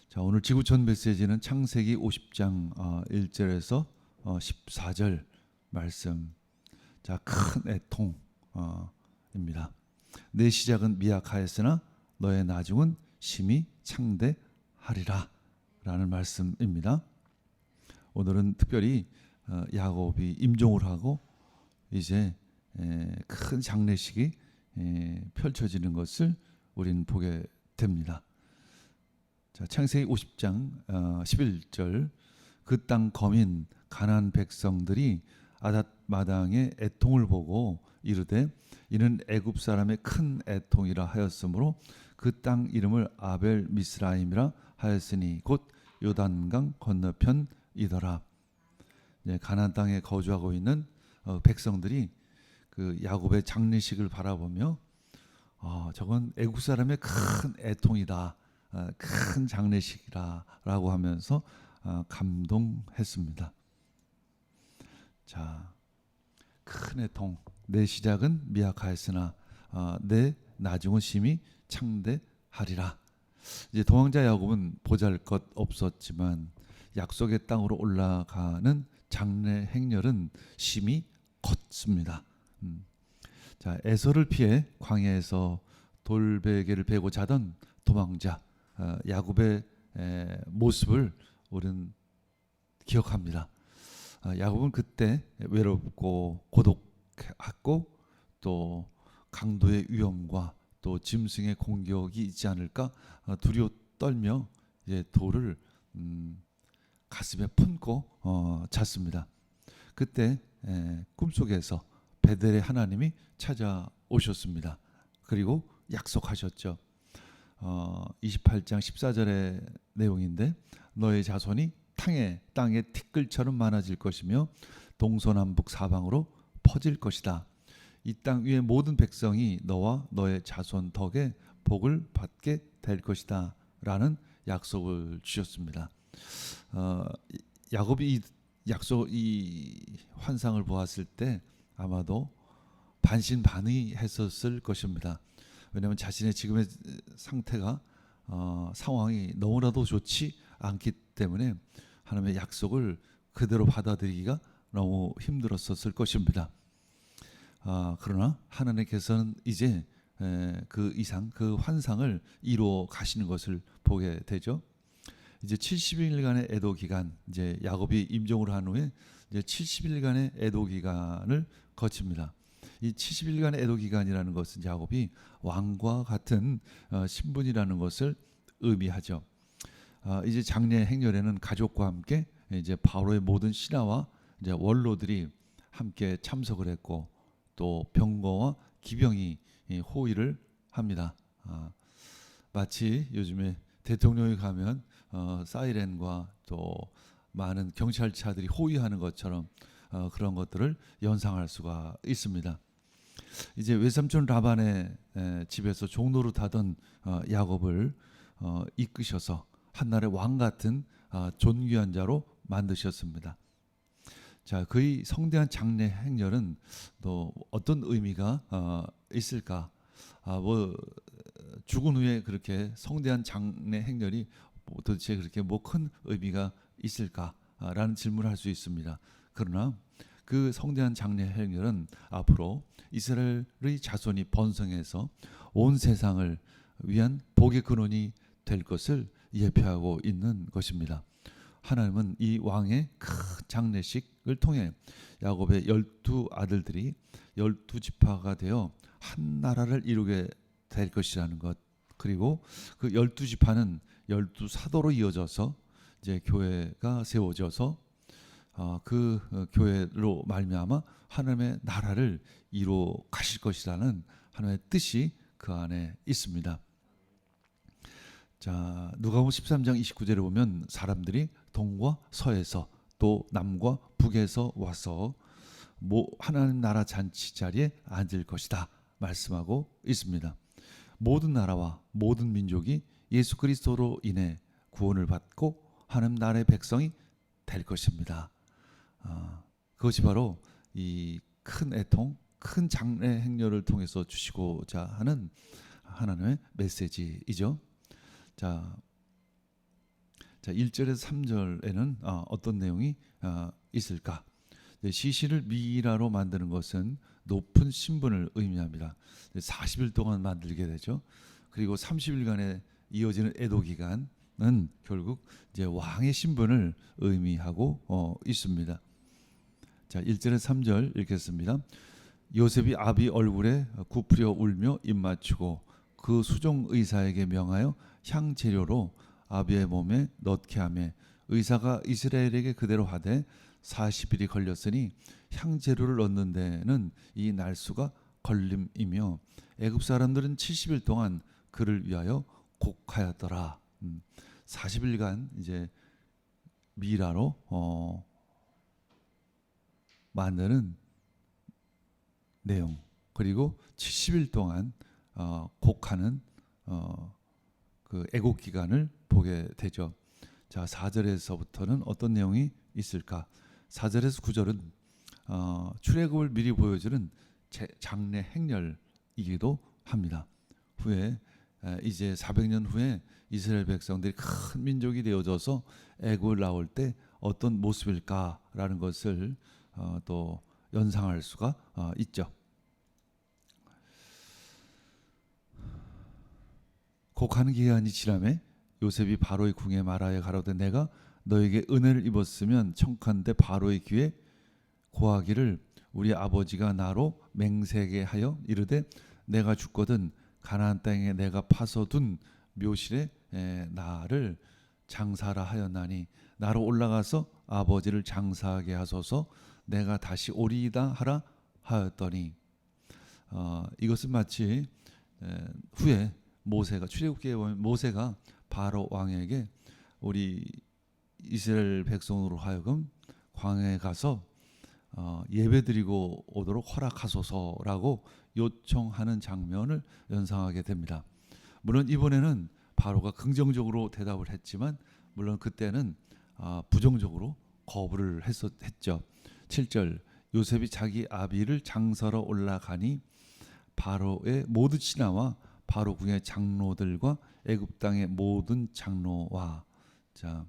자, 오늘 지구촌 메시지는 창세기 50장 1절에서 14절 말씀. 자, 큰 애통입니다. 내 시작은 미약하였으나 너의 나중은 심히 창대하리라 라는 말씀입니다. 오늘은 특별히 야곱이 임종을 하고 이제 큰 장례식이 펼쳐지는 것을 우리는 보게 됩니다. 자, 창세기 50장 11절 그 땅 거민 가나안 백성들이 아닷 마당의 애통을 보고 이르되 이는 애굽 사람의 큰 애통이라 하였으므로 그 땅 이름을 아벨 미스라임이라 하였으니 곧 요단강 건너편이더라. 가나안 땅에 거주하고 있는 백성들이 그 야곱의 장례식을 바라보며 저건 애굽 사람의 큰 애통이다, 큰 장례식이라라고 하면서 감동했습니다. 자, 큰 애통. 내 시작은 미약하였으나 내 나중은 심히 창대하리라. 이제 도망자 야곱은 보잘것 없었지만 약속의 땅으로 올라가는 장래 행렬은 심히 컸습니다. 자, 에서를 피해 광야에서 돌베개를 베고 자던 도망자 야곱의 모습을 우리는 기억합니다. 야곱은 그때 외롭고 고독했고 또 강도의 위험과 또 짐승의 공격이 있지 않을까 두려워 떨며 이제 돌을 가슴에 품고 잤습니다. 그때 꿈속에서 베델의 하나님이 찾아오셨습니다. 그리고 약속하셨죠. 28장 14절의 내용인데 너의 자손이 땅의 티끌처럼 많아질 것이며 동서남북 사방으로 퍼질 것이다. 이 땅 위의 모든 백성이 너와 너의 자손 덕에 복을 받게 될 것이다 라는 약속을 주셨습니다. 야곱이 이 환상을 보았을 때 아마도 반신반의했었을 것입니다. 왜냐하면 자신의 지금의 상태가 상황이 너무나도 좋지 않기 때문에 하나님의 약속을 그대로 받아들이기가 너무 힘들었었을 것입니다. 그러나 하나님께서는 이제 그 이상 그 환상을 이루어 가시는 것을 보게 되죠. 이제 70일간의 애도 기간, 이제 야곱이 임종을 한 후에 이제 70일간의 애도 기간을 거칩니다. 이 70일간의 애도 기간이라는 것은 야곱이 왕과 같은 신분이라는 것을 의미하죠. 이제 장례 행렬에는 가족과 함께 이제 바로의 모든 신하와 이제 원로들이 함께 참석을 했고 또 병거와 기병이 호위를 합니다. 마치 요즘에 대통령이 가면 사이렌과 또 많은 경찰차들이 호위하는 것처럼 그런 것들을 연상할 수가 있습니다. 이제 외삼촌 라반의 집에서 종노릇하던 야곱을 이끄셔서 한날의 왕 같은 존귀한 자로 만드셨습니다. 자, 그의 성대한 장례 행렬은 또 어떤 의미가 있을까? 죽은 후에 그렇게 성대한 장례 행렬이 도대체 그렇게 큰 의미가 있을까라는 질문을 할 수 있습니다. 그러나 그 성대한 장례 행렬은 앞으로 이스라엘의 자손이 번성해서 온 세상을 위한 복의 근원이 될 것을 예표하고 있는 것입니다. 하나님은 이 왕의 큰 장례식을 통해 야곱의 12 아들들이 12지파가 되어 한 나라를 이루게 될 것이라는 것, 그리고 그 12지파는 12사도로 이어져서 이제 교회가 세워져서 그 교회로 말미암아 하나님의 나라를 이루어 가실 것이라는 하나님의 뜻이 그 안에 있습니다. 자, 누가복음 13장 29절에 보면 사람들이 동과 서에서 또 남과 북에서 와서 하나님 나라 잔치 자리에 앉을 것이다 말씀하고 있습니다. 모든 나라와 모든 민족이 예수 그리스도로 인해 구원을 받고 하나님 나라의 백성이 될 것입니다. 그것이 바로 이 큰 애통, 큰 장례 행렬을 통해서 주시고자 하는 하나님의 메시지이죠. 자, 자, 1절에서 3절에는 어떤 내용이 있을까? 네, 시신을 미라로 만드는 것은 높은 신분을 의미합니다. 40일 동안 만들게 되죠. 그리고 30일간의 이어지는 애도 기간은 결국 이제 왕의 신분을 의미하고 있습니다. 자, 1절에서 3절 읽겠습니다. 요셉이 아비 얼굴에 굽으려 울며 입 맞추고 그 수종 의사에게 명하여 향 재료로 아비의 몸에 넣게 하며 의사가 이스라엘에게 그대로 하되 40일이 걸렸으니 향 재료를 넣는 데는 이 날수가 걸림이며 애굽 사람들은 70일 동안 그를 위하여 곡하였더라. 40일간 이제 미라로 만드는 내용, 그리고 70일 동안 곡하는 그 애곡 기간을 보게 되죠. 자, 4절에서부터는 어떤 내용이 있을까? 4절에서 9절은 출애굽을 미리 보여주는 장례 행렬이기도 합니다. 후에 이제 400년 후에 이스라엘 백성들이 큰 민족이 되어져서 애굽을 나올 때 어떤 모습일까라는 것을 또 연상할 수가 있죠. 곡하는 기간이 지나매 요셉이 바로의 궁에 말하여 가로되 내가 너에게 은혜를 입었으면 청컨대 바로의 귀에 고하기를 우리 아버지가 나로 맹세하게 하여 이르되 내가 죽거든 가나안 땅에 내가 파서둔 묘실에 나를 장사라 하였나니 나로 올라가서 아버지를 장사하게 하소서 내가 다시 오리이다 하라 하였더니 이것은 마치 후에 모세가 출애굽기에 보면 모세가 바로 왕에게 우리 이스라엘 백성으로 하여금 광야에 가서 예배드리고 오도록 허락하소서라고 요청하는 장면을 연상하게 됩니다. 물론 이번에는 바로가 긍정적으로 대답을 했지만 물론 그때는 부정적으로 거부를 했죠. 7절 요셉이 자기 아비를 장사로 올라가니 바로의 모든 신하와 바로 궁의 장로들과 애굽 땅의 모든 장로와 자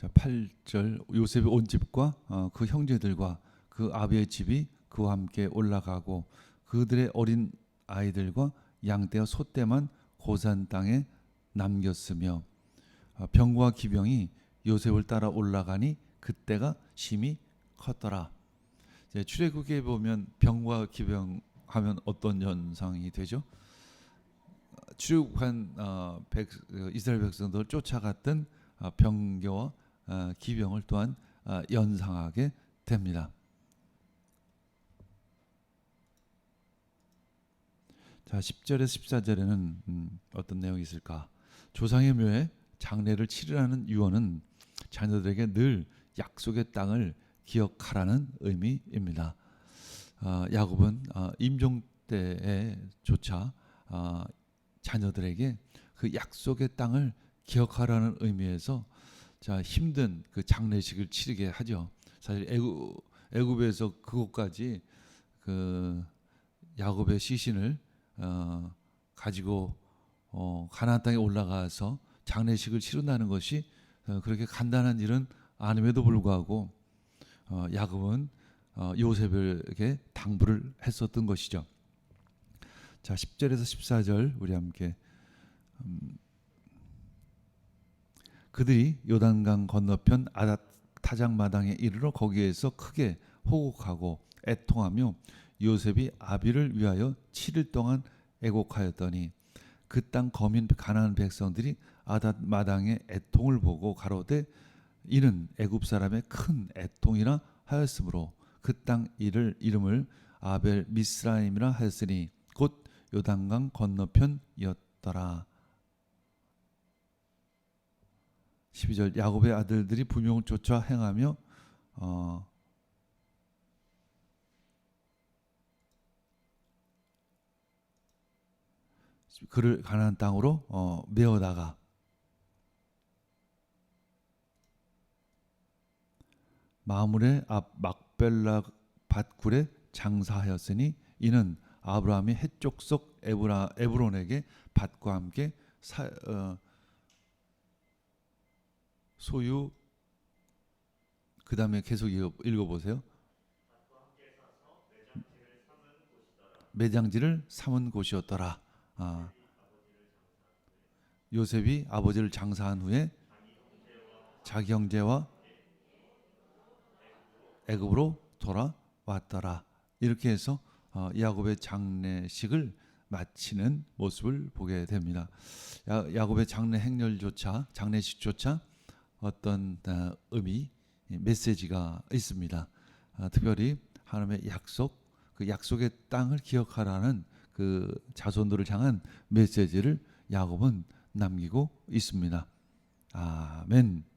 8절 요셉의 온 집과 그 형제들과 그 아비의 집이 그와 함께 올라가고 그들의 어린 아이들과 양떼와 소떼만 고산 땅에 남겼으며 병과 기병이 요셉을 따라 올라가니 그때가 심히 컸더라. 출애굽기에 보면 병과 기병 하면 어떤 현상이 되죠? 출애굽한 이스라엘 백성들을 쫓아갔던 병거와 기병을 또한 연상하게 됩니다. 자, 10절에서 14절에는 어떤 내용이 있을까? 조상의 묘에 장례를 치르라는 유언은 자녀들에게 늘 약속의 땅을 기억하라는 의미입니다. 야곱은 임종 때에조차 자녀들에게 그 약속의 땅을 기억하라는 의미에서 자 힘든 그 장례식을 치르게 하죠. 사실 애굽에서 그곳까지 그 야곱의 시신을 가지고 가나안 땅에 올라가서 장례식을 치른다는 것이 그렇게 간단한 일은 아님에도 불구하고 야곱은 요셉에게 당부를 했었던 것이죠. 자 10절에서 14절 우리 함께 그들이 요단강 건너편 아닷 타작 마당에 이르러 거기에서 크게 호곡하고 애통하며 요셉이 아비를 위하여 7일 동안 애곡하였더니 그 땅 거민 가나안 백성들이 아닷 마당의 애통을 보고 가로되 이는 애굽 사람의 큰 애통이라 하였으므로 그 땅 이름을 아벨 미스라임이라 하였으니 곧 요단강 건너편이었더라. 12절 야곱의 아들들이 분명을 쫓아 행하며 그를 가나안 땅으로 마므레 앞 막벨라 밭굴에 장사하였으니 이는 아브라함이 해쪽 속 에브론에게 밭과 함께 소유. 그 다음에 계속 읽어보세요. 매장지를 삼은 곳이었더라. 요셉이 아버지를 장사한 후에 자기 형제와 애굽으로 돌아왔더라. 이렇게 해서 야곱의 장례식을 마치는 모습을 보게 됩니다. 야곱의 장례 행렬조차, 장례식조차 어떤 의미, 메시지가 있습니다. 특별히 하나님의 약속, 그 약속의 땅을 기억하라는 그 자손들을 향한 메시지를 야곱은 남기고 있습니다. 아멘.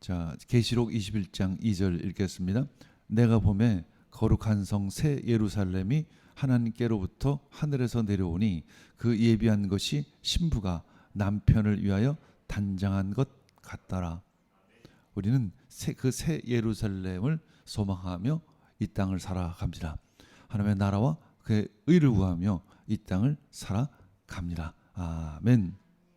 자, 계시록 21장 2절 읽겠습니다. 내가 보매 거룩한 성 새 예루살렘이 하나님께로부터 하늘에서 내려오니 그 예비한 것이 신부가 남편을 위하여 단장한 것 같더라. 우리는 그 새 예루살렘을 소망하며 이 땅을 살아갑니다. 하나님의 나라와 그의 의를 구하며 이 땅을 살아갑니다. 아멘.